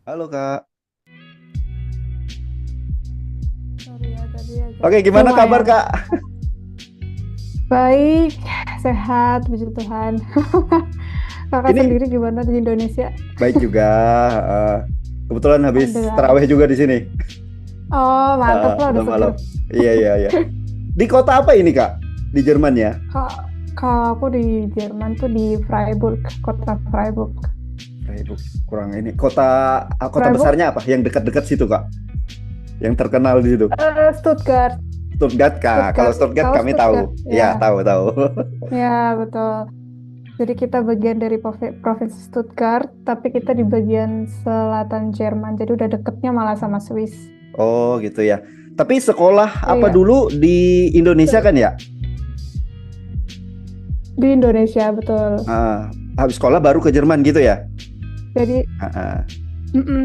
Halo Kak. Sorry ya tadi agak Oke, gimana kabar lumayan Kak? baik, sehat, puji Tuhan. Kakak Ini sendiri gimana di Indonesia? baik juga. eh, Kebetulan habis Alhamdulillah. tarawih juga di sini. Oh, mantep lah udah seger. Malam-malam. Iya, iya, iya. Di kota apa ini Kak? Di Jerman ya? Kak, kalau aku di Jerman tuh di Freiburg, kota Freiburg. Freiburg. Kurang ini. Kota Freiburg, besarnya apa? Yang dekat-dekat situ Kak? Yang terkenal di situ. Stuttgart, Stuttgart Kak. Kalau Stuttgart. Stuttgart Tahu kami tahu. Stuttgart? Iya, Ya, tahu, tahu. ya betul. Jadi kita bagian dari provinsi Stuttgart, tapi kita di bagian selatan Jerman. Jadi udah deketnya malah sama Swiss. Oh, gitu ya. Tapi sekolah apa Iya, dulu di Indonesia kan ya? di Indonesia betul. Habis sekolah baru ke Jerman gitu ya? Jadi Ah, ah.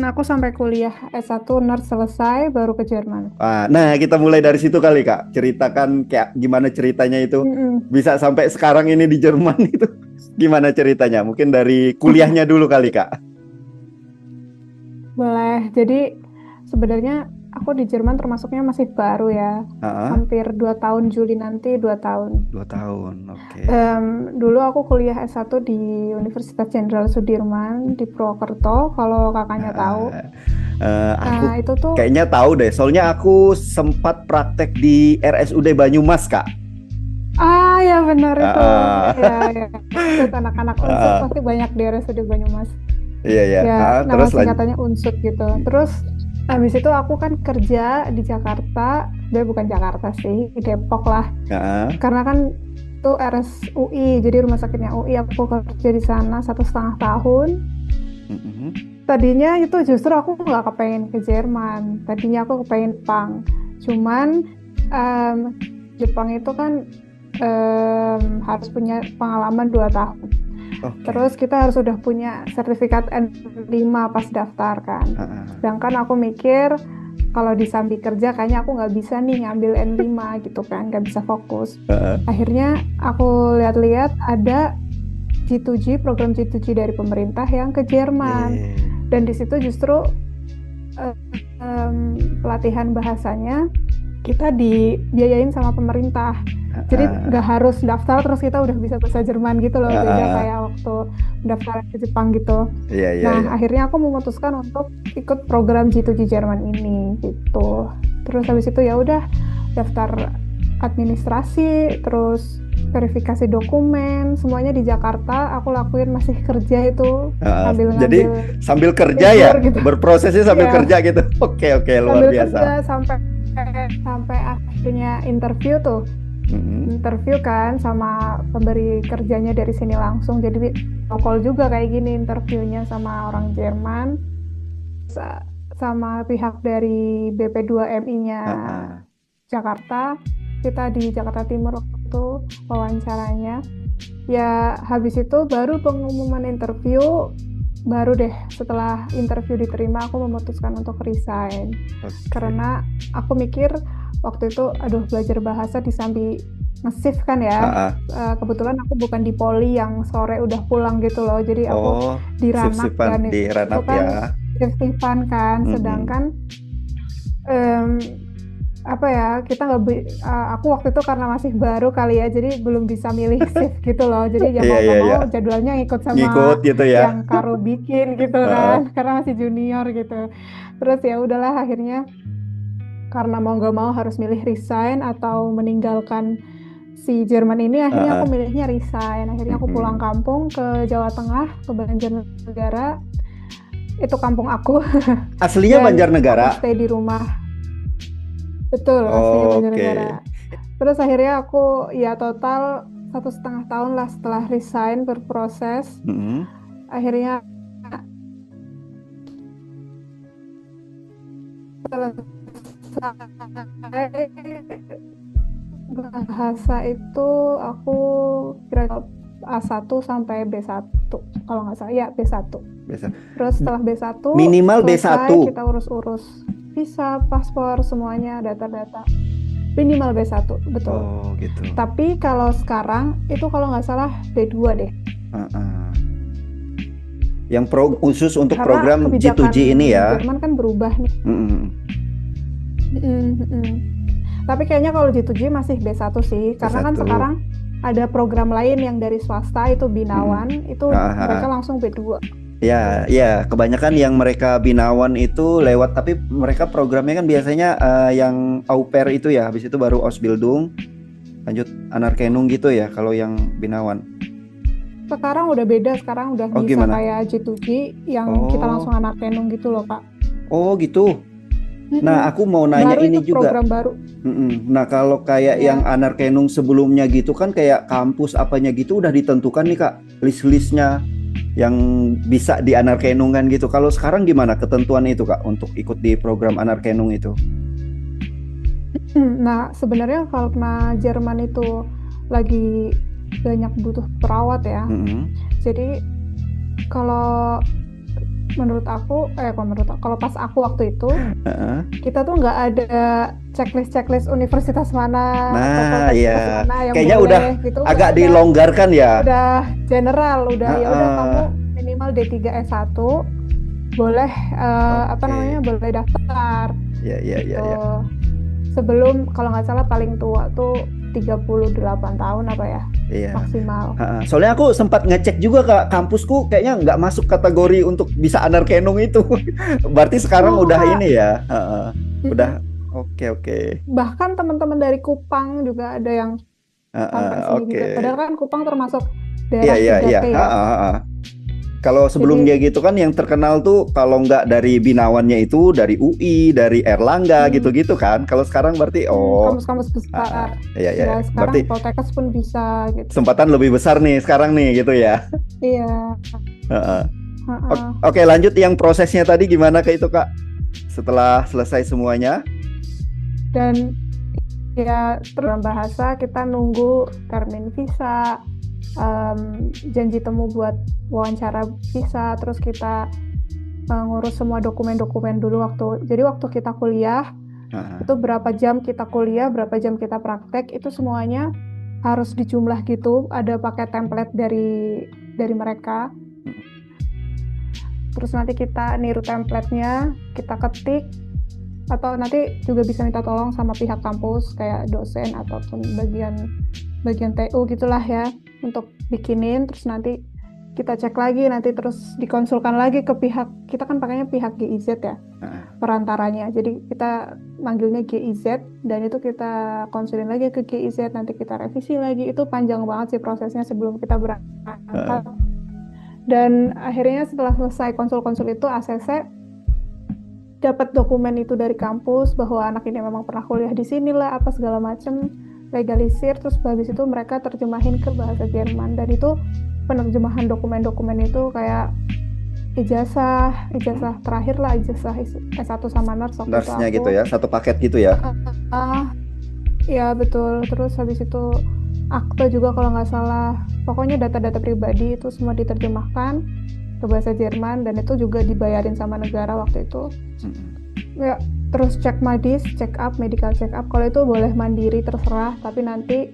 aku sampai kuliah S1 nurse selesai baru ke Jerman. Nah, kita mulai dari situ kali, Kak. Ceritakan kayak gimana ceritanya itu Mm-mm. bisa sampai sekarang ini di Jerman itu. Gimana ceritanya? Mungkin dari kuliahnya dulu kali, Kak. Boleh. Jadi sebenarnya aku di Jerman termasuknya masih baru ya. Ah, Hampir 2 tahun, Juli nanti 2 tahun. 2 tahun. Oke. Dulu aku kuliah S1 di Universitas Jenderal Sudirman di Purwokerto, kalau kakaknya tahu. Ah, aku Nah, itu tuh, kayaknya tahu deh. Soalnya aku sempat praktek di RSUD Banyumas, Kak. ya benar itu. Ya, Ah, ya. Ikut anak-anak Unsur ah, pasti banyak di RSUD Banyumas. iya, iya. Ya, nama Terus lanjut. singkatannya Unsut gitu. Terus habis itu aku kan kerja di Jakarta, dia bukan Jakarta sih, di Depok lah. Ah, Karena kan itu RSUI, jadi rumah sakitnya UI, aku kerja di sana 1,5 tahun. mm-mm. Tadinya itu justru aku nggak kepengen ke Jerman, tadinya aku kepengen Jepang. Cuman em, Jepang itu kan harus punya pengalaman 2 tahun. Oke. Terus kita harus udah punya sertifikat N5 pas daftar kan. Ah, ah, Sedangkan aku mikir kalau di sambil kerja kayaknya aku nggak bisa nih ngambil N5 gitu kan, nggak bisa fokus. ah. Akhirnya aku lihat-lihat ada G2G, program G2G dari pemerintah yang ke Jerman. Iya. Dan di situ justru eh, pelatihan bahasanya kita dibiayain sama pemerintah. Ah, Jadi nggak ah. harus daftar terus kita udah bisa bahasa Jerman gitu loh. Ah, Beda ah, kayak ah. waktu daftar ke Jepang gitu. Iya, iya, Nah, iya. akhirnya aku memutuskan untuk ikut program G2G Jerman ini gitu. Terus habis itu ya udah daftar administrasi, terus verifikasi dokumen, semuanya di Jakarta. Aku lakuin masih kerja itu sambil Jadi ngambil sambil kerja ya, libur gitu. berprosesnya sambil Ya, kerja gitu. Oke, oke, luar sambil kerja biasa. sampai sampai akhirnya interview Mm-mm. interview kan sama pemberi kerjanya dari sini langsung. Jadi call juga kayak gini interviewnya sama orang Jerman sama pihak dari BP2MI-nya Ah, ah. Jakarta. Kita di Jakarta Timur waktu itu wawancaranya. Ya habis itu baru pengumuman interview, baru deh setelah interview diterima aku memutuskan untuk resign. Oke. Karena aku mikir waktu itu aduh belajar bahasa di sambil nge-shift kan Ah, ya. ah. Kebetulan aku bukan di poli yang sore udah pulang gitu loh. Jadi aku Oh, di Ranak sip-sipan dan di itu Ranap kan ya. shift-shiftan kan. Mm-mm. Sedangkan em, apa ya kita nggak aku waktu itu karena masih baru kali ya jadi belum bisa milih shift gitu loh jadi ya Iya, mau iya, nggak iya. mau jadwalnya ikut sama Ngikut gitu ya. yang Karo bikin gitu kan Ah, karena masih junior gitu terus ya udahlah akhirnya karena mau nggak mau harus milih resign atau meninggalkan si Jerman ini ah, akhirnya aku ah. milihnya resign akhirnya aku pulang Mm-mm. kampung ke Jawa Tengah ke Banjarnegara itu kampung aku Aslinya dan aku Banjarnegara. stay di rumah betul aslinya Banjarnegara. Oke. Terus akhirnya aku ya total 1,5 tahun lah setelah resign berproses. Mm-mm. Akhirnya selesai bahasa itu aku kira A1 sampai B1 kalau nggak salah ya B1. Biasa. Terus setelah B1 Minimal selesai B1. kita urus-urus visa, paspor, semuanya data-data minimal B1 betul. Oh, gitu. Tapi kalau sekarang itu kalau nggak salah B2 deh. Ah, ah. khusus untuk Karena program kebijakan G2G ini ya. Jerman kan berubah nih. Mm-mm. Tapi kayaknya kalau G2G masih B1 sih, karena kan B1. sekarang ada program lain yang dari swasta itu Binawan, itu Ah, ah, mereka ah. langsung B2. Ya, ya, kebanyakan yang mereka binawan itu lewat, tapi mereka programnya kan biasanya yang au pair itu ya, habis itu baru Ausbildung, lanjut Anerkennung gitu ya, kalau yang binawan. Sekarang udah beda, sekarang udah Oh, bisa gimana? kayak G2G yang kita Oh, langsung Anerkennung gitu loh, Kak. oh gitu. Nah, aku mau nanya Baru ini itu juga. program baru. Nah, kalau kayak yang Ya. Anerkennung sebelumnya gitu kan kayak kampus apanya gitu udah ditentukan nih Kak, list-listnya yang bisa di Anerkennungan gitu. Kalau sekarang gimana ketentuan itu Kak untuk ikut di program Anerkennung itu? Nah, sebenarnya karena Jerman itu lagi banyak butuh perawat ya. Mm-mm. Jadi kalau kalau pas aku waktu itu Heeh. kita tuh nggak ada checklist universitas mana atau Nah, fakultas ya, mana yang kayaknya udah boleh gitu, nggak agak ada. dilonggarkan ya. Udah general, udah ya udah kamu Heeh. minimal D3 S1 boleh Oke. boleh daftar Ya, ya, ya, gitu. ya. Sebelum kalau nggak salah paling tua tuh 38 tahun apa ya Iya. maksimal. Soalnya aku sempat ngecek juga Kak, kampusku kayaknya nggak masuk kategori untuk bisa Anerkennung itu. Berarti sekarang Oh, udah Kak. ini ya. Udah. Oke, oke. Bahkan teman-teman dari Kupang juga ada yang sampai sini Oke. juga. Padahal kan Kupang termasuk Iya, daerah iya, iya. 3T ya. Kalau sebelumnya Jadi gitu kan yang terkenal tuh kalau nggak dari binawannya itu dari UI, dari Erlangga gitu-gitu kan. Kalau sekarang berarti kampus-kampus besar. iya, iya. Ya sekarang Berarti Poltekkes pun bisa gitu. kesempatan lebih besar nih sekarang nih gitu ya. Iya. Heeh. Heeh. Oke, lanjut yang prosesnya tadi gimana Kak itu Kak? Setelah selesai semuanya? Dan ya terus bahasa kita nunggu termin visa, janji temu buat wawancara visa, terus kita ngurus semua dokumen-dokumen dulu jadi waktu kita kuliah itu berapa jam kita kuliah, berapa jam kita praktek, itu semuanya harus dijumlah gitu, ada pakai template dari mereka. Terus nanti kita niru template-nya, kita ketik, atau nanti juga bisa minta tolong sama pihak kampus kayak dosen ataupun bagian TU gitulah ya untuk bikinin, terus nanti kita cek lagi, nanti terus dikonsulkan lagi ke kita kan pakainya pihak GIZ ya, perantaranya. Jadi kita manggilnya GIZ dan itu kita konsulin lagi ke GIZ, nanti kita revisi lagi. Itu panjang banget sih prosesnya sebelum kita berangkat. Dan akhirnya setelah selesai konsul-konsul itu ACC dapat dokumen itu dari kampus bahwa anak ini memang pernah kuliah di sini lah, apa segala macam, legalisir, terus habis itu mereka terjemahin ke bahasa Jerman. Dan itu penerjemahan dokumen-dokumen itu kayak ijazah terakhir lah, ijazah S1 sama Nurse-nya gitu ya, satu paket gitu ya. Ya betul. Terus habis itu akte juga kalau nggak salah, pokoknya data-data pribadi itu semua diterjemahkan ke bahasa Jerman dan itu juga dibayarin sama negara waktu itu. Ya, terus cek medis, check up, medical check up. Kalau itu boleh mandiri terserah, tapi nanti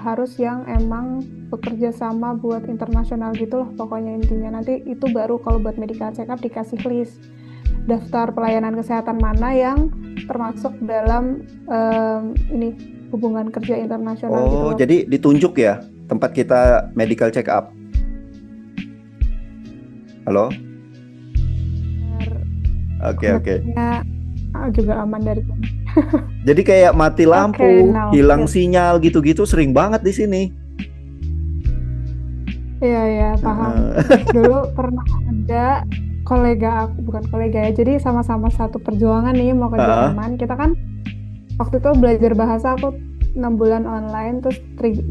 harus yang emang bekerja sama buat internasional gitu loh. Pokoknya intinya nanti itu baru kalau buat medical check up dikasih list daftar pelayanan kesehatan mana yang termasuk dalam ini hubungan kerja internasional gitu loh. Jadi ditunjuk ya tempat kita medical check up. Halo? Oke. Juga aman dari Jadi kayak mati lampu, hilang sinyal gitu-gitu sering banget di sini. Iya, paham. Dulu pernah ada bukan kolega ya, jadi sama-sama satu perjuangan nih mau ke Jerman. Kita kan waktu itu belajar bahasa, aku 6 bulan online, terus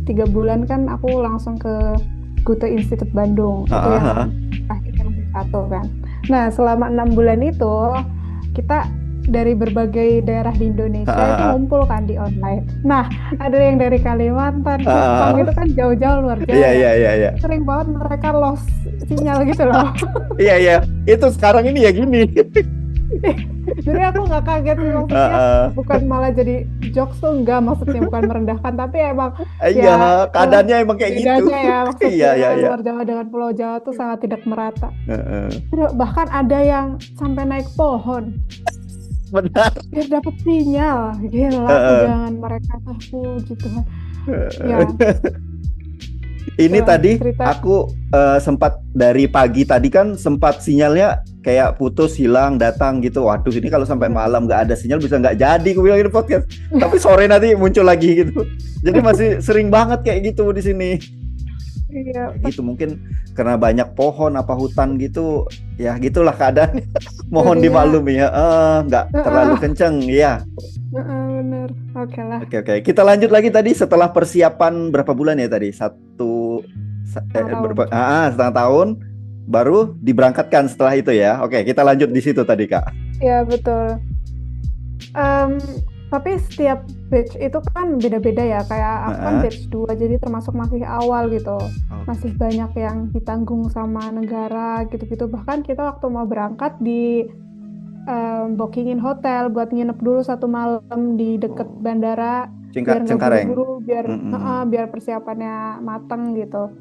3 bulan kan aku langsung ke Goethe Institut Bandung. Itu yang akhir yang S1 kan. Nah, selama 6 bulan itu kita dari berbagai daerah di Indonesia itu ngumpul kan di online. Nah, ada yang dari Kalimantan, Kupang itu kan jauh-jauh luar Jawa. Iya. Sering banget mereka lost sinyal gitu loh. Iya. Itu sekarang ini ya gini. Jadi aku nggak kaget sih, maksudnya Heeh. bukan malah jadi jokes tuh, enggak, maksudnya bukan merendahkan, tapi emang Iya, ya itulah keadaannya emang kayak gitu. bedanya ya, Iya, iya, maksudnya iya. luar Jawa dengan Pulau Jawa tuh sangat tidak merata. Heeh. Bahkan ada yang sampai naik pohon Benar. biar dapet sinyal. Gila, Heeh. ujangan mereka tuh aku gitu kan. Ya, Heeh. Ini itulah tadi cerita. aku sempat dari pagi tadi kan sempat sinyalnya kayak putus, hilang, datang gitu. Waduh, ini kalau sampai malam nggak ada sinyal bisa nggak jadi aku bilang ini podcast. Tapi sore nanti muncul lagi gitu. Jadi masih sering banget kayak gitu di sini. Iya, Gitu mungkin karena banyak pohon apa hutan gitu. Ya gitulah keadaan. Mohon jadinya dimaklumi ya. Nggak terlalu heeh, kenceng ya. bener. Oke lah, Oke, oke. Kita lanjut lagi tadi setelah persiapan berapa bulan ya tadi? setengah tahun. Setengah tahun baru diberangkatkan setelah itu ya. Oke, kita lanjut di situ tadi, Kak. Ya, betul. Em, tapi setiap batch itu kan beda-beda ya. Kayak aku kan Heeh. batch 2, jadi termasuk masih awal gitu. Masih Oke. banyak yang ditanggung sama negara gitu-gitu. Bahkan kita waktu mau berangkat di bookingin hotel buat nginep dulu 1 malam di deket Oh, bandara biar nggak Cengkareng. buru-buru, biar Mm-mm. biar persiapannya mateng gitu.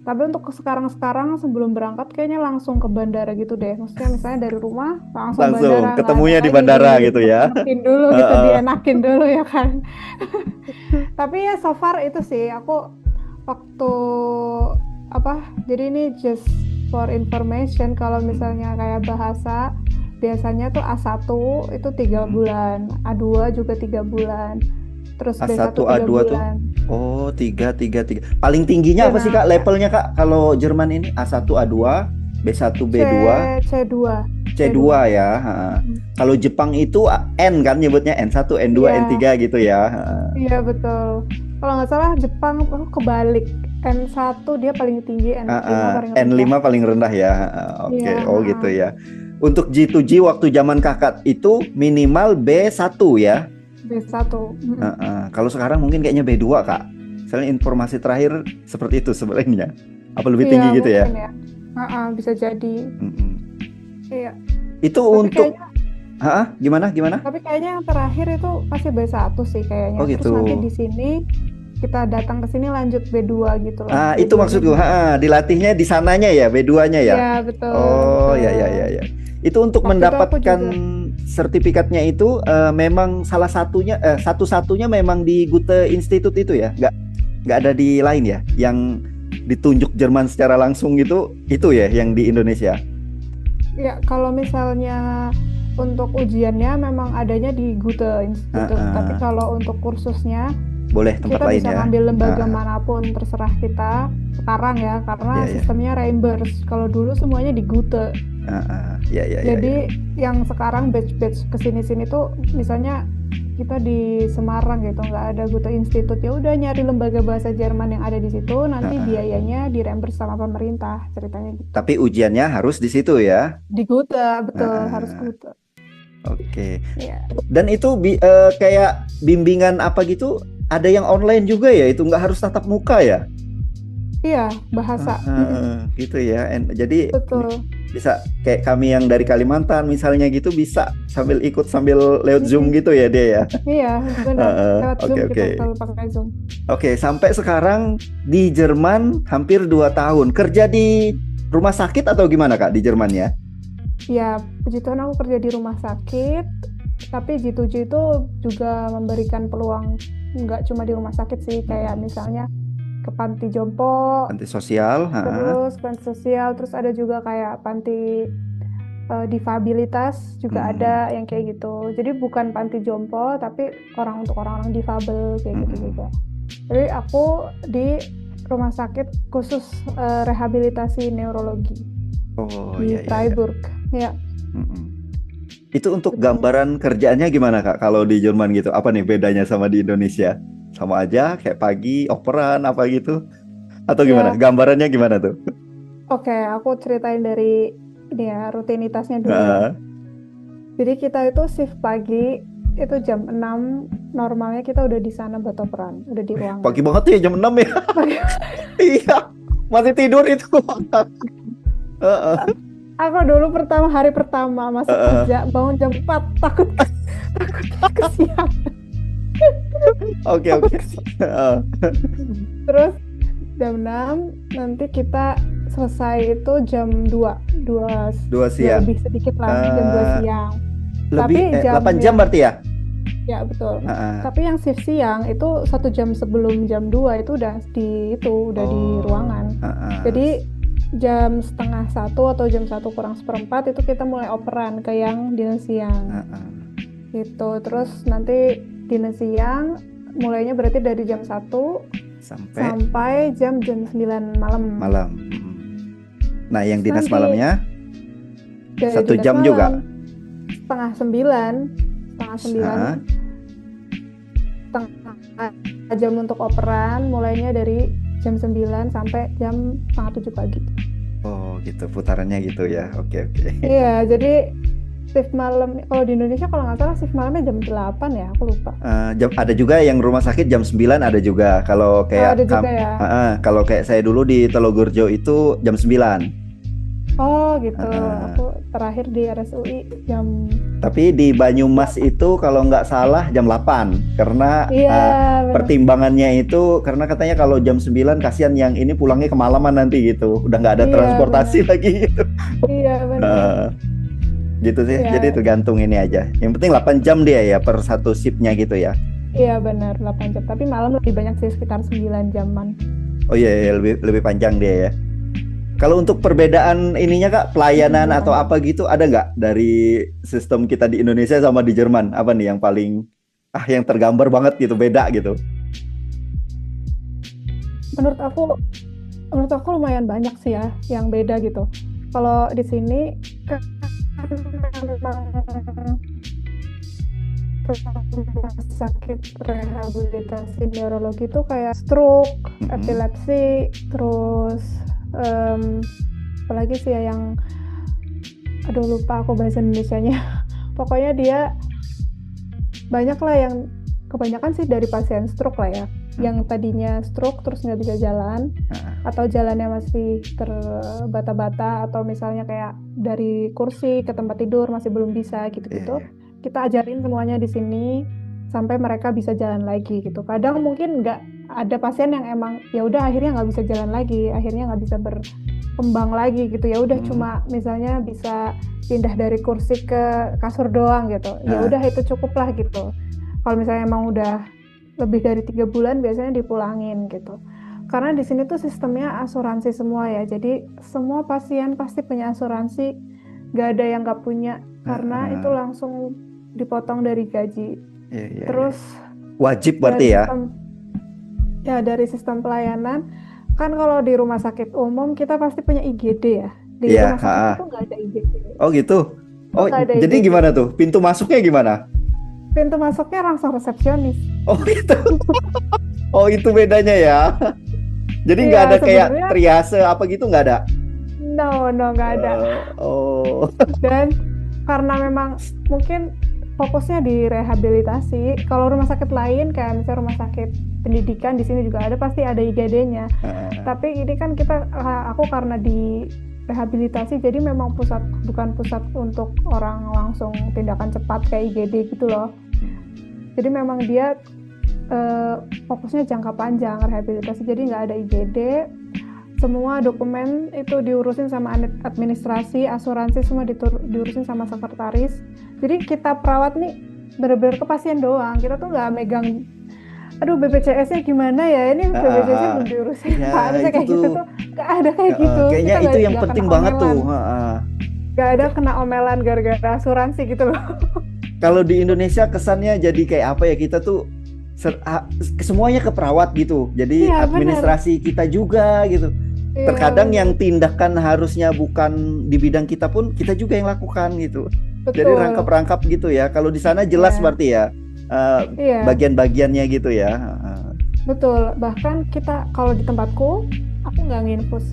Tapi untuk sekarang-sekarang sebelum berangkat kayaknya langsung ke bandara gitu deh. Maksudnya misalnya dari rumah langsung Langsung bandara, nggak ada ketemunya di lagi bandara gitu ya. nginep-nginepin dulu gitu, Heeh. dienakin dulu ya kan. Tapi ya so far itu sih aku waktu apa? Jadi ini just for information, kalau misalnya kayak bahasa biasanya tuh A1 itu 3 bulan, A2 juga 3 bulan, terus B1 A1, tiga A2 tuh. bulan. Oh, tiga. Paling tingginya Ya, apa sih, nah, Kak? Levelnya, Kak? Kalau Jerman ini A1, A2, B1, C B2, C2 C2 C2. ya. Heeh. Hmm. Kalau Jepang itu N kan nyebutnya N1, N2, Iya, N3 gitu ya. Heeh. iya betul. Kalau nggak salah Jepang kebalik. N1 dia paling tinggi, N5 paling rendah. N5 paling rendah ya. Oke, Iya, oh gitu ya. Untuk G2G waktu zaman kakak itu minimal B1 ya. B1. Kalau sekarang mungkin kayaknya B2, Kak. Soalnya informasi terakhir seperti itu sebenarnya. Apa lebih Iya, tinggi gitu ya? mungkin ya. Bisa jadi. Mm-mm. Iya. Itu Tapi untuk kayaknya gimana? Gimana? tapi kayaknya yang terakhir itu pasti B1 sih Oh kayaknya. Terus gitu. nanti di sini kita datang ke sini lanjut B2 gitu loh. Itu B2-nya maksudku. di sini. Dilatihnya di sananya ya, B2-nya ya. Iya, betul, Oh ya ya betul. ya ya. Itu untuk Waktu itu aku mendapatkan juga sertifikatnya itu memang salah satunya satu-satunya memang di Goethe Institute itu ya. Nggak ada di lain ya yang ditunjuk Jerman secara langsung gitu itu ya yang di Indonesia. ya kalau misalnya untuk ujiannya memang adanya di Goethe Institute, tapi Heeh. kalau untuk kursusnya Boleh tempat kita lain bisa ya. ngambil lembaga Ah, manapun terserah kita sekarang ya, ya karena ya. sistemnya reimburse. Kalau dulu semuanya di Goethe. Ya ya ya ya. Jadi yang sekarang batch-batch kesini-sini tuh misalnya kita di Semarang gitu nggak ada Goethe Institute, ya udah nyari lembaga bahasa Jerman yang ada di situ, nanti Heeh. biayanya direimburse sama pemerintah, ceritanya gitu. Tapi ujiannya harus di situ ya. Di Goethe, betul, harus Heeh. Goethe. Oke. Iya, Dan itu kayak bimbingan apa gitu, ada yang online juga ya, itu nggak harus tatap muka ya? iya, bahasa. Gitu ya. Jadi Betul. bisa kayak kami yang dari Kalimantan misalnya gitu bisa sambil ikut sambil lewat Zoom Mm-mm. gitu ya dia ya. Iya, benar. Lewat Oke Zoom oke. kita selalu pakai Zoom. Oke, sampai sekarang di Jerman hampir 2 tahun. Kerja di rumah sakit atau gimana, Kak, di Jerman ya? Ya, puji Tuhan aku kerja di rumah sakit, tapi G2G itu juga memberikan peluang nggak cuma di rumah sakit sih, kayak misalnya ke panti jompo, Panti sosial, terus panti sosial, terus ada juga kayak panti difabilitas juga ada yang kayak gitu. Jadi bukan panti jompo, tapi untuk orang-orang difabel kayak gitu juga. Jadi aku di rumah sakit khusus rehabilitasi neurologi Oh di iya iya iya. Freiburg. Ya, Mm-mm. Itu untuk betul. gambaran kerjaannya gimana, Kak? Kalau di Jerman gitu, apa nih bedanya sama di Indonesia? Sama aja kayak pagi operan apa gitu? Atau gimana? Ya, Gambarannya gimana tuh? oke, aku ceritain dari ini ya, rutinitasnya dulu ya. Heeh. Jadi kita itu shift pagi, itu jam 6, normalnya kita udah di sana buat operan, udah di Pagi ruangan. banget ya jam 6 ya. Iya, masih tidur itu. Heeh. Aku dulu hari pertama masuk Heeh. kerja bangun jam 4 takut takut kesiangan, Oke takut oke. kesiangan. Heeh. Terus jam 6 nanti kita selesai itu jam 2 2 Dua 2 siang. lebih sedikit lah, jam 2 Eh siang. lebih Tapi jam 8 jam yang berarti ya? ya betul. Heeh. Tapi yang shift siang itu 1 jam sebelum jam 2 itu udah di Oh, ruangan. heeh. Jadi jam setengah 1 atau jam 1 kurang seperempat itu kita mulai operan ke yang dinner siang Heeh. gitu. Terus nanti dinner siang mulainya berarti dari jam 1 Sampai sampai jam 9 malam. malam. Nah, yang Terus dinas nanti malamnya dari 1 dinas jam juga. malam setengah 9 Hah? setengah jam untuk operan mulainya dari jam 9 sampai jam setengah 7 pagi. Oh, gitu putarannya gitu ya. Oke, oke. Iya, jadi shift malam kalau di Indonesia kalau nggak salah shift malamnya jam 8 ya, aku lupa. Ada juga yang rumah sakit jam 9 ada juga. Kalau Ada kayak juga ya. kalau kayak saya dulu di Telogorjo itu jam 9. Oh gitu. Heeh. Aku terakhir di RSUI jam Tapi di Banyumas 8. itu kalau nggak salah jam 8 karena Iya, benar. pertimbangannya itu karena katanya kalau jam 9 kasihan yang ini pulangnya kemalaman nanti gitu. Udah nggak ada Iya, transportasi benar. lagi gitu. Iya, benar. Eh, gitu sih. Jadi Iya, tergantung ini aja. Yang penting 8 jam dia ya per satu shiftnya gitu ya. iya benar 8 jam. Tapi malam lebih banyak sih sekitar 9 jaman. Oh iya, iya, lebih lebih panjang dia ya. Kalau untuk perbedaan ininya Kak, pelayanan Lebih atau panjang. apa gitu ada nggak dari sistem kita di Indonesia sama di Jerman? Apa nih yang paling yang tergambar banget gitu, beda gitu? Menurut aku menurut aku lumayan banyak sih ya yang beda gitu. Kalau di sini kan memang rumah sakit rehabilitasi neurologi itu kayak stroke, Mm-mm. epilepsi, terus apalagi sih ya yang aduh lupa aku bahasa Indonesianya. Pokoknya dia banyak lah yang kebanyakan sih dari pasien stroke lah ya. Yang tadinya stroke terus nggak bisa jalan Ah, atau jalannya masih terbata-bata atau misalnya kayak dari kursi ke tempat tidur masih belum bisa iya, gitu-gitu. iya. Kita ajarin semuanya di sini sampai mereka bisa jalan lagi gitu. Kadang mungkin nggak ada pasien yang emang ya udah akhirnya nggak bisa jalan lagi, akhirnya nggak bisa berkembang lagi gitu. Ya udah Hmm. cuma misalnya bisa pindah dari kursi ke kasur doang gitu. Ya Ah, udah itu cukup lah gitu. Kalau misalnya emang udah lebih dari 3 bulan biasanya dipulangin gitu. Karena di sini tuh sistemnya asuransi semua ya. Jadi semua pasien pasti punya asuransi, nggak ada yang nggak punya karena itu ah, langsung dipotong dari gaji. iya, iya, iya. Terus Wajib dari berarti ya? dari sistem pelayanan kan kalau di rumah sakit umum kita pasti punya IGD ya. Di Iya. rumah sakit itu nggak ada IGD. Oh gitu. Itu Oh, nggak ada jadi IGD. gimana tuh? Pintu masuknya gimana? Pintu masuknya langsung resepsionis. Oh gitu. Oh itu bedanya ya. Jadi nggak Iya ada kayak sebenarnya triase apa gitu nggak ada? no nggak ada. Oh. Dan karena memang mungkin fokusnya di rehabilitasi. Kalau rumah sakit lain kayak misalnya rumah sakit pendidikan di sini juga ada pasti ada IGD-nya. Ah, Tapi ini kan aku karena di rehabilitasi jadi memang bukan pusat untuk orang langsung tindakan cepat kayak IGD gitu loh. Jadi memang dia fokusnya jangka panjang rehabilitasi. Jadi nggak ada IGD. Semua dokumen itu diurusin sama administrasi, asuransi semua diurusin sama sekretaris. Jadi kita perawat nih bener-bener ke pasien doang. Kita tuh nggak megang, aduh BPJS-nya gimana ya? Ini BPJS-nya belum diurusin. Ya Pak, misalnya itu kayak gitu tuh tuh nggak ada kayak gitu. kayaknya Kita itu yang nggak penting kena banget tuh. omelan. Nggak ada kena omelan gara-gara asuransi gitu loh. Kalau di Indonesia kesannya jadi kayak apa ya, kita tuh semuanya ke perawat gitu. Jadi Iya benar. administrasi kita juga gitu. Iya Terkadang yang benar. tindakan harusnya bukan di bidang kita pun kita juga yang lakukan gitu. Jadi Betul. rangkap-rangkap gitu ya. Kalau di sana jelas Iya. berarti ya Iya. bagian-bagiannya gitu ya. Betul. Bahkan kita kalau di tempatku, aku nggak nginfus.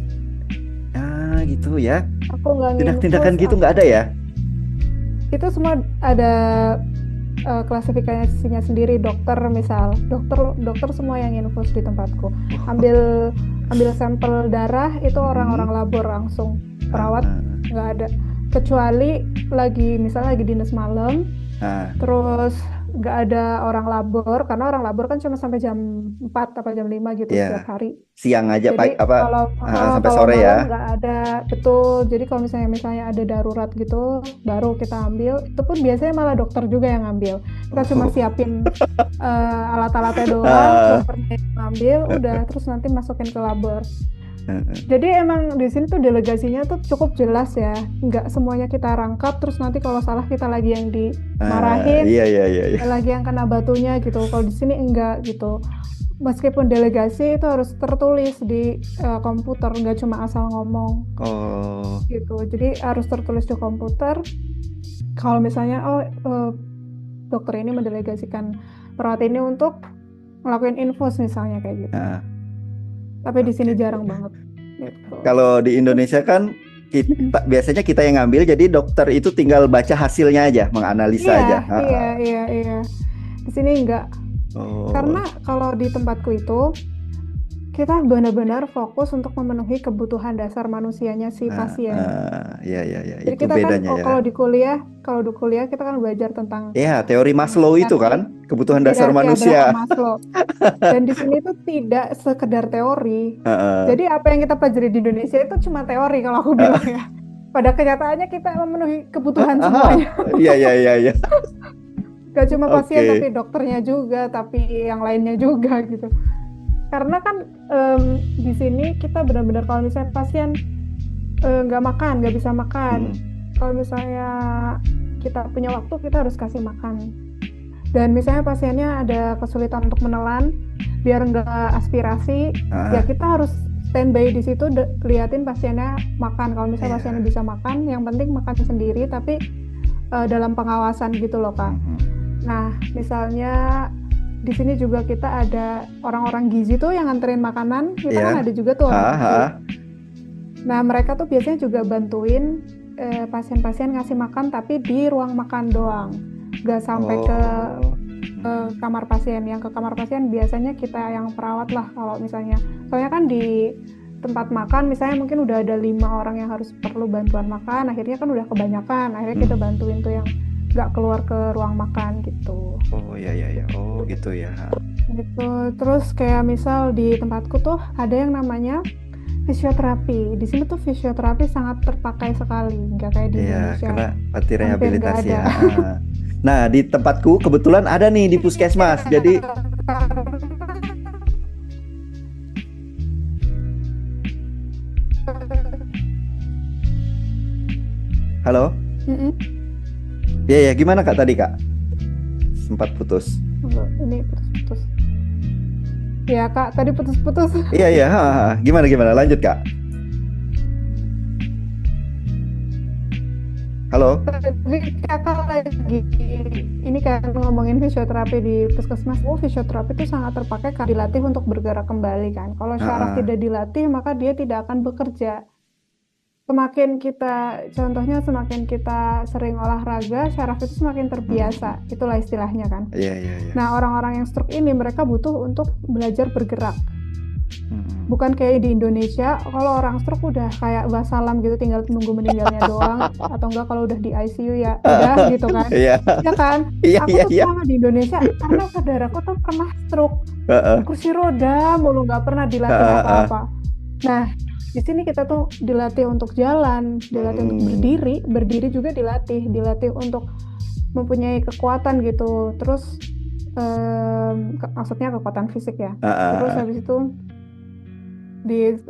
Gitu ya. Aku nggak Tindak-tindakan nginfus. gitu nggak ada ya? Itu semua ada klasifikasinya sendiri. Dokter misal, dokter semua yang infus di tempatku. Ambil sampel darah itu orang-orang labor langsung. perawat nggak ada, kecuali misalnya lagi dinas malam, Ah, terus nggak ada orang labor, karena orang labor kan cuma sampai jam 4 atau jam 5 gitu setiap ya hari. siang aja Jadi apa sampai kalau sore malam ya. nggak ada, betul. Jadi kalau misalnya ada darurat gitu, baru kita ambil. Itu pun biasanya malah dokter juga yang ngambil. Kita cuma Oh. siapin alat-alatnya doang, Ah, dokternya yang ngambil, udah terus nanti masukin ke labor. ah, Jadi emang di sini tuh delegasinya tuh cukup jelas ya. Nggak semuanya kita rangkap, terus nanti kalau salah kita lagi yang dimarahin, iya iya iya iya. lagi yang kena batunya gitu. Kalau di sini enggak gitu. Meskipun delegasi itu harus tertulis di komputer, nggak cuma asal ngomong Oh, gitu. Jadi harus tertulis di komputer. Kalau misalnya dokter ini mendelegasikan perawat ini untuk ngelakuin infus misalnya kayak gitu. ah, Tapi di sini oke. jarang banget gitu. Kalau di Indonesia kan biasanya kita yang ngambil, jadi dokter itu tinggal baca hasilnya aja, menganalisa Iya, aja. iya, iya, iya. Di sini enggak. Oh, Karena kalau di tempatku itu kita benar-benar fokus untuk memenuhi kebutuhan dasar manusianya si pasien. iya iya iya, Jadi itu kita kan bedanya ya. kalau di kuliah kita kan belajar tentang Ya, teori Maslow itu hierarki, kan, kebutuhan dasar hierarki Abraham manusia. Maslow. Dan di sini tuh tidak sekedar teori. Heeh. Jadi apa yang kita pelajari di Indonesia itu cuma teori kalau aku bilang ya. Pada kenyataannya kita memenuhi kebutuhan Aha, semuanya. iya iya iya iya. Gak cuma pasien tapi Oke. dokternya juga, tapi yang lainnya juga gitu. Karena kan di sini kita benar-benar kalau misalnya pasien nggak makan, nggak bisa makan. Hmm. Kalau misalnya kita punya waktu, kita harus kasih makan. Dan misalnya pasiennya ada kesulitan untuk menelan, biar nggak aspirasi, ya Ah, kita harus standby di situ, liatin pasiennya makan. Kalau misalnya pasiennya iya. bisa makan, yang penting makan sendiri, tapi dalam pengawasan gitu loh Kak. Mhm. Nah, misalnya di sini juga kita ada orang-orang gizi tuh yang nganterin makanan, kita kan Iya. ada juga tuh orang gizi. Ah. Nah, mereka tuh biasanya juga bantuin pasien-pasien ngasih makan tapi di ruang makan doang. Nggak sampai ke Oh. kamar pasien. Yang ke kamar pasien biasanya kita yang perawat lah kalau misalnya. Soalnya kan di tempat makan misalnya mungkin udah ada 5 orang yang harus perlu bantuan makan, akhirnya kan udah kebanyakan. Akhirnya kita bantuin tuh yang nggak keluar ke ruang makan gitu. Oh iya iya iya. Oh gitu ya. Gitu. Terus kayak misal di tempatku tuh ada yang namanya fisioterapi. Di sini tuh fisioterapi sangat terpakai sekali, nggak kayak di Iya, Indonesia. karena arti Hampir nggak rehabilitasi ada. ya. Ah. Nah, di tempatku kebetulan ada nih di puskesmas. Jadi, halo? Mm-mm. Iya ya, gimana Kak tadi Kak? Sempat putus. Tunggu, ini putus-putus. Ya Kak, tadi putus-putus. Iya iya, gimana gimana? Lanjut Kak. Halo? Tadi Kakak lagi ini kan ngomongin fisioterapi di puskesmas. Fisioterapi itu sangat terpakai karena dilatih untuk bergerak kembali kan. Kalau syaraf Ah, tidak dilatih, maka dia tidak akan bekerja. Semakin kita sering olahraga, syaraf itu semakin terbiasa. Itulah istilahnya kan. iya iya iya. Nah, orang-orang yang stroke ini mereka butuh untuk belajar bergerak. Mm. Bukan kayak di Indonesia, kalau orang stroke udah kayak wassalam gitu, tinggal nunggu meninggalnya doang, atau enggak kalau udah di ICU ya udah gitu kan. Iya Ya kan? iya Aku iya tuh iya. selama di Indonesia, karena saudaraku tuh pernah stroke, Heeh. kursi roda mulu, nggak pernah dilatih apa-apa. Nah, di sini kita tuh dilatih untuk jalan, dilatih untuk berdiri juga dilatih untuk mempunyai kekuatan gitu. Terus maksudnya kekuatan fisik ya. Terus habis itu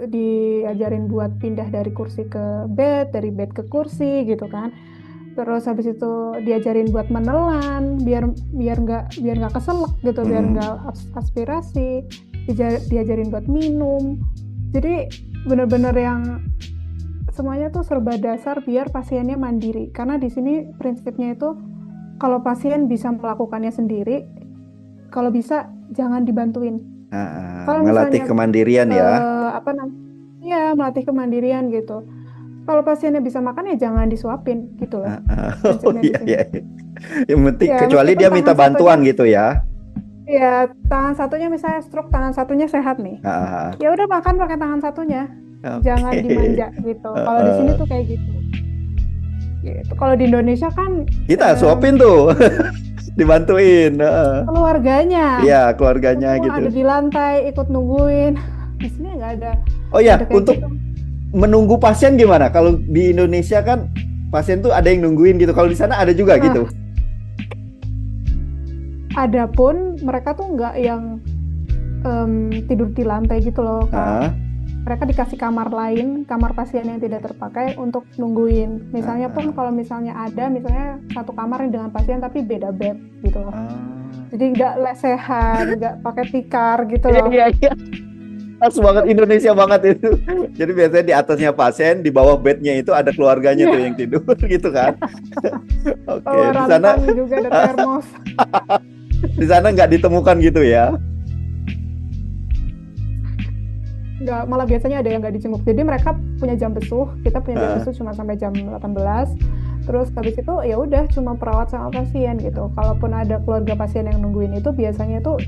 diajarin buat pindah dari kursi ke bed, dari bed ke kursi gitu kan. Terus habis itu diajarin buat menelan biar nggak keselak gitu, biar nggak aspirasi. Diajarin buat minum. Jadi benar-benar yang semuanya tuh serba dasar biar pasiennya mandiri. Karena di sini prinsipnya itu kalau pasien bisa melakukannya sendiri, kalau bisa jangan dibantuin. Kalau Ngelatih misalnya kemandirian ya. ya melatih kemandirian gitu. Kalau pasiennya bisa makan ya jangan disuapin gitu loh. Oh iya iya. Yang penting Ya, kecuali meskipun dia minta bantuan gitu ya. Ya tangan satunya misalnya stroke, tangan satunya sehat nih. Ya udah makan pakai tangan satunya. jangan Oke. dimanja gitu. Kalau di sini Heeh. tuh kayak gitu. Gitu. Kalau di Indonesia kan Kita suapin tuh, dibantuin. Heeh. keluarganya Iya, keluarganya semua gitu. ada di lantai ikut nungguin. Di sini Oh nggak ada ya, kayak untuk gitu. menunggu pasien gimana? Kalau di Indonesia kan pasien tuh ada yang nungguin gitu. Kalau di sana ada juga Nah, gitu. ada pun mereka tuh nggak yang tidur di lantai gitu loh, Kak. Heeh. Mereka dikasih kamar lain, kamar pasien yang tidak terpakai untuk nungguin. Misalnya pun Heeh. kalau misalnya misalnya satu kamar yang dengan pasien tapi beda bed gitu loh. Ah. Jadi nggak lesehan, nggak pakai tikar gitu Iya, loh. iya, iya. Pas banget Indonesia banget itu. Jadi biasanya di atasnya pasien, di bawah bednya itu ada keluarganya tuh Iya, yang tidur gitu kan. Oke, bawa di sana rantang juga ada termos. di sana nggak ditemukan gitu ya. Nggak, malah biasanya ada yang nggak dijenguk. Jadi mereka punya jam besuh, kita punya jam Heeh. besuh cuma sampai jam 18. Terus habis itu ya udah cuma perawat sama pasien gitu. Kalaupun ada keluarga pasien yang nungguin itu biasanya tuh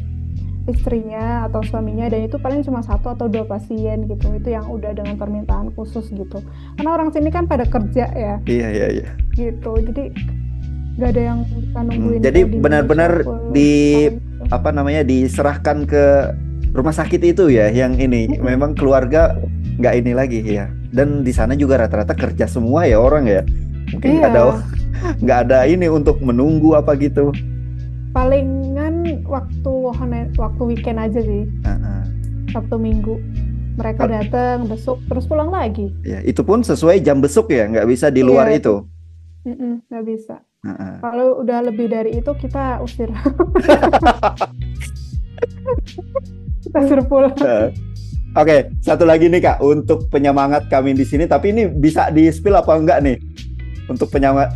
istrinya atau suaminya, dan itu paling cuma satu atau dua pasien gitu. Itu yang udah dengan permintaan khusus gitu. Karena orang sini kan pada kerja ya Iya, iya, iya. gitu. Jadi nggak ada yang bisa nungguin Jadi kayak di benar-benar Indonesia full di time gitu. apa namanya diserahkan ke rumah sakit itu ya, yang ini Mm-mm. memang keluarga nggak ini lagi ya. Dan di sana juga rata-rata kerja semua ya orang ya. Mungkin nggak ada Iya, nggak ada ini untuk menunggu apa gitu. palingan waktu weekend aja sih, Heeh. Sabtu Minggu. Mereka Kal- datang, besuk, terus pulang lagi. Ya, itu pun sesuai jam besuk ya, nggak bisa di luar Iya, itu. nggak bisa. Heeh. Kalau udah lebih dari itu kita usir, kita suruh pulang. Oke, satu lagi nih Kak, untuk penyemangat kami di sini, tapi ini bisa di-spill apa enggak nih? Untuk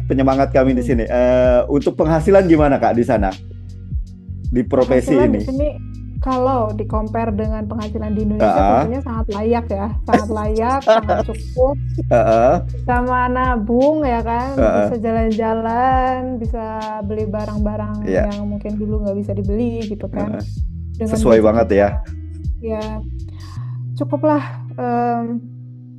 penyemangat kami di sini. Untuk penghasilan gimana Kak di sana? Di profesi Penghasilan ini? di sini kalau di compare dengan penghasilan di Indonesia Heeh. tentunya sangat layak ya, sangat layak, sangat cukup. Heeh. Sama nabung ya kan, Heeh. bisa jalan-jalan, bisa beli barang-barang Iya. yang mungkin dulu nggak bisa dibeli gitu kan. Heeh. Dengan Sesuai gaji banget kita, ya. ya cukuplah.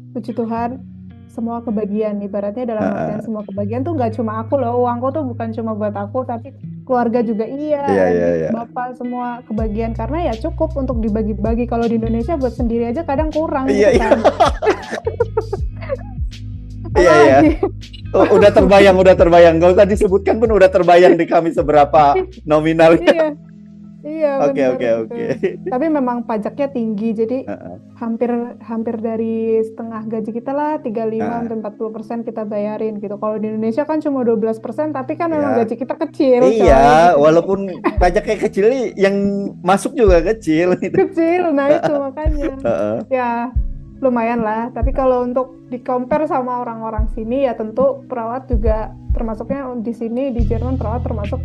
Puji Tuhan, semua kebagian. Ibaratnya dalam artian Heeh. semua kebagian tuh nggak cuma aku loh, uangku tuh bukan cuma buat aku, tapi keluarga juga Iya, iya, iya, adik, iya. bapak, semua kebagian. Karena ya cukup untuk dibagi-bagi. Kalau di Indonesia buat sendiri aja kadang kurang Iya, gitu iya. kan. Iya, iya. Apalagi Oh, udah terbayang. Gak usah disebutkan pun udah terbayang di kami seberapa nominalnya. iya Oke, benar oke, gitu. oke. Tapi memang pajaknya tinggi, jadi Heeh. hampir dari setengah gaji kita lah, 35 Heeh. sampai 40% kita bayarin gitu. Kalau di Indonesia kan cuma 12%, tapi kan memang Iya. gaji kita kecil coy Iya, gitu. walaupun pajaknya kecil, yang masuk juga kecil gitu. Kecil, nah itu makanya. Heeh. Ya lumayan lah, tapi kalau untuk di compare sama orang-orang sini ya tentu perawat juga termasuknya di sini di Jerman, perawat termasuk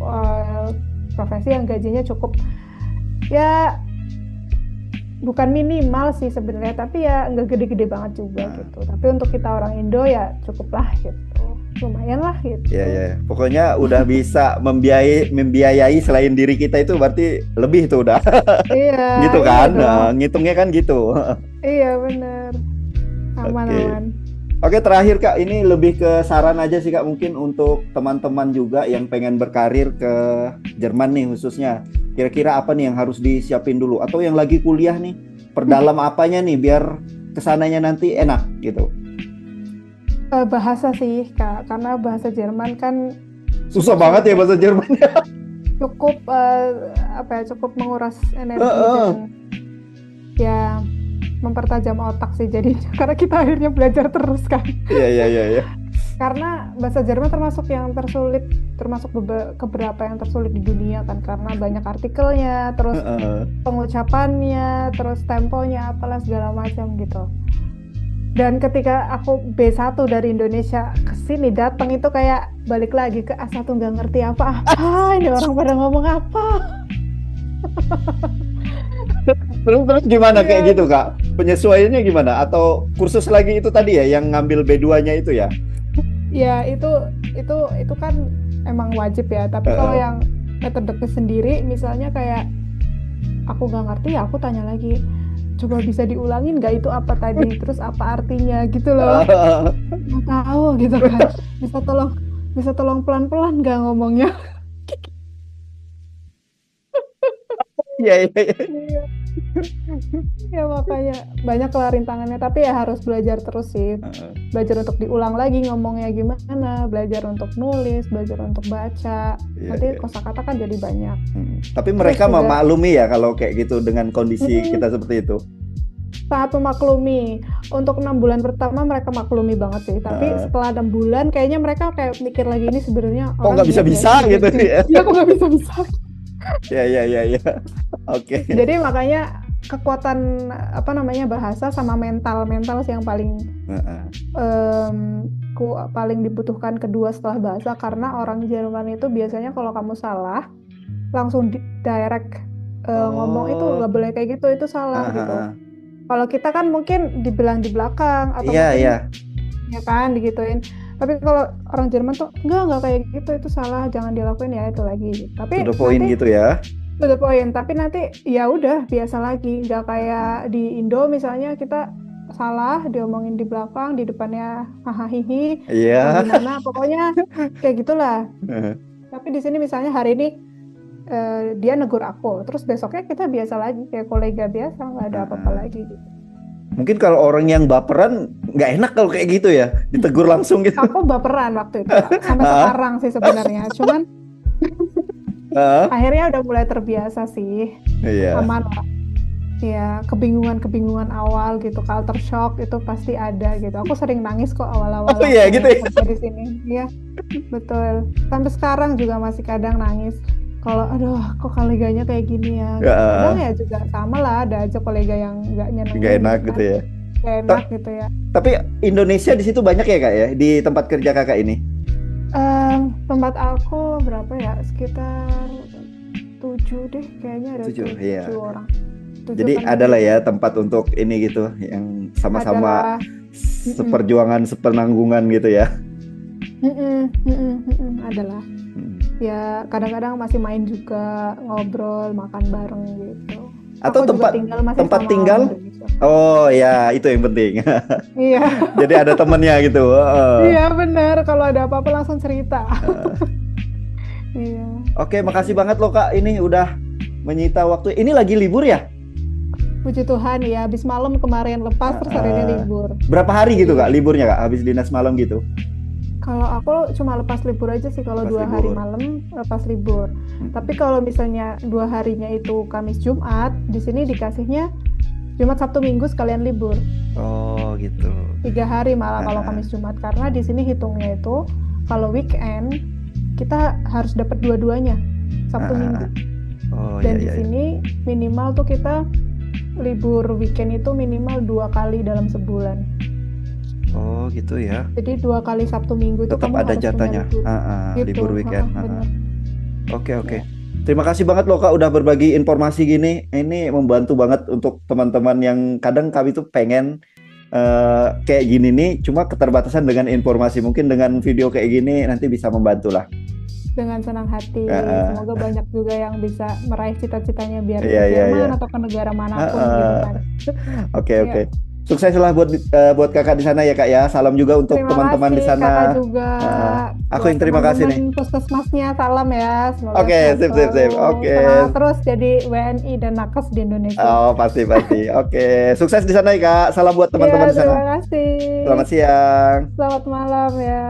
profesi yang gajinya cukup, ya bukan minimal sih sebenarnya, tapi ya nggak gede-gede banget juga gitu. Tapi untuk kita orang Indo ya cukup lah gitu, lumayan lah gitu. Iya, iya. Pokoknya udah bisa membiayai selain diri kita, itu berarti lebih tuh udah. Iya, Gitu iya kan. dong. Nah, ngitungnya kan gitu. Iya bener, aman-aman. Oke, terakhir Kak, ini lebih ke saran aja sih Kak, mungkin untuk teman-teman juga yang pengen berkarir ke Jerman nih khususnya. Kira-kira apa nih yang harus disiapin dulu? Atau yang lagi kuliah nih, perdalam apanya nih biar kesananya nanti enak gitu? Bahasa sih Kak, karena bahasa Jerman kan Susah banget ya bahasa Jerman. cukup cukup menguras energi Heeh. dan ya mempertajam otak sih jadinya, karena kita akhirnya belajar terus kan. Iya. Karena bahasa Jerman termasuk yang tersulit, termasuk beberapa yang tersulit di dunia kan, karena banyak artikelnya, terus Heeh. pengucapannya, terus temponya, apalah segala macam gitu. Dan ketika aku B1 dari Indonesia ke sini datang itu kayak balik lagi ke A1, nggak ngerti apa-apa. Ini orang pada ngomong apa? Terus gimana kayak Iya. gitu Kak? Penyesuaiannya gimana? Atau kursus lagi itu tadi ya yang ngambil B2-nya itu ya? Ya itu kan emang wajib ya. Tapi kalau yang metode sendiri, misalnya kayak aku nggak ngerti ya aku tanya lagi. coba bisa diulangin nggak itu apa tadi, terus apa artinya gitu loh. Nggak tahu gitu kan. Bisa tolong pelan-pelan nggak ngomongnya. Iya, iya, iya. Iya. Ya makanya banyak lah rintangannya, tapi ya harus belajar terus sih. Belajar untuk diulang lagi ngomongnya gimana, belajar untuk nulis, belajar untuk baca. Iya, Nanti iya. kosakata kan jadi banyak. Tapi mereka Terus juga memaklumi ya kalau kayak gitu dengan kondisi mm-mm, kita seperti itu. sangat memaklumi. Untuk 6 bulan pertama mereka maklumi banget sih. Tapi Heeh. setelah 6 bulan kayaknya mereka kayak mikir lagi, ini sebenarnya Kok orang nggak gila nggak bisa-bisa sih gitu gitu. ya? Iya kok nggak bisa-bisa. Ya, ya, ya, ya. Oke. Jadi makanya kekuatan apa namanya bahasa sama mental sih yang paling Heeh. paling dibutuhkan kedua setelah bahasa, karena orang Jerman itu biasanya kalau kamu salah langsung direct ngomong itu Oh. nggak boleh kayak gitu, itu salah gitu. Ah. Kalau kita kan mungkin dibilang di belakang atau Iya, mungkin iya. ya kan digituin. Tapi kalau orang Jerman tuh enggak kayak gitu, itu salah, jangan dilakuin ya itu lagi. Tapi To the point nanti gitu ya. to the point, tapi nanti ya udah biasa lagi, nggak kayak di Indo misalnya kita salah diomongin di belakang, di depannya hahaha atau Iya. gimana, pokoknya kayak gitulah. Tapi di sini misalnya hari ini dia negur aku, terus besoknya kita biasa lagi kayak kolega biasa, nggak ada apa-apa lagi gitu. Mungkin kalau orang yang baperan nggak enak kalau kayak gitu ya, ditegur langsung gitu. Aku baperan waktu itu sampai sekarang sih sebenarnya, cuman akhirnya udah mulai terbiasa sih. Iya. Aman lah. Ya, kebingungan awal gitu, culture shock itu pasti ada gitu. Aku sering nangis kok awal-awal Oh iya gitu ya. kerja di sini. Iya, betul. Sampai sekarang juga masih kadang nangis. Kalau aduh, kok koleganya kayak gini ya. Kadang ya juga sama lah, ada aja kolega yang nggak nyenengin. Nggak enak gitu ya. Nggak enak gitu ya. Tapi Indonesia di situ banyak ya Kak ya, di tempat kerja Kakak ini? Tempat aku berapa ya? Sekitar 7 deh, kayaknya ada 7 iya. orang. Jadi ada lah ya tempat untuk ini gitu, yang sama-sama seperjuangan, sepenanggungan gitu ya. Adalah. Ya kadang-kadang masih main juga, ngobrol, makan bareng gitu. Atau Aku juga tempat tinggal? Oh ya, itu yang penting. Iya. Jadi ada temennya gitu. Iya benar, kalau ada apa-apa langsung cerita. Iya. Oke, makasih banget loh Kak, ini udah menyita waktu. Ini lagi libur ya? Puji Tuhan ya, habis malam kemarin lepas, terus hari ini libur. Berapa hari gitu Kak liburnya Kak, habis dinas malam gitu? Kalau aku cuma lepas libur aja sih, kalau 2 hari malam lepas libur. Tapi kalau misalnya 2 harinya itu Kamis Jumat, di sini dikasihnya Jumat Sabtu Minggu sekalian libur. Oh gitu. 3 hari malah kalau Kamis Jumat, karena di sini hitungnya itu kalau weekend kita harus dapat dua-duanya Sabtu Minggu. Dan di sini minimal tuh kita libur weekend itu minimal 2 kali dalam sebulan. Oh gitu ya. Jadi 2 kali Sabtu Minggu itu tetap kamu ada harus jatahnya. Gitu. Libur weekend. Oke. Ya. Terima kasih banget loh Kak udah berbagi informasi gini. Ini membantu banget untuk teman-teman yang kadang kami tuh pengen kayak gini nih, cuma keterbatasan dengan informasi. Mungkin dengan video kayak gini nanti bisa membantu lah. Dengan senang hati. Semoga banyak juga yang bisa meraih cita-citanya biar ke Jerman atau ke negara manapun gitu kan. Oke. Sukses lah buat Kakak di sana ya Kak ya. Salam juga untuk teman-teman di sana. Kakak juga. Aku yang terima kasih nih. Puskesmasnya salam ya. Oke, sip. Oke. Terus jadi WNI dan nakes di Indonesia. Oh, pasti. Oke, sukses di sana ya Kak. Salam buat teman-teman di sana. Terima kasih. Selamat siang. Selamat malam ya.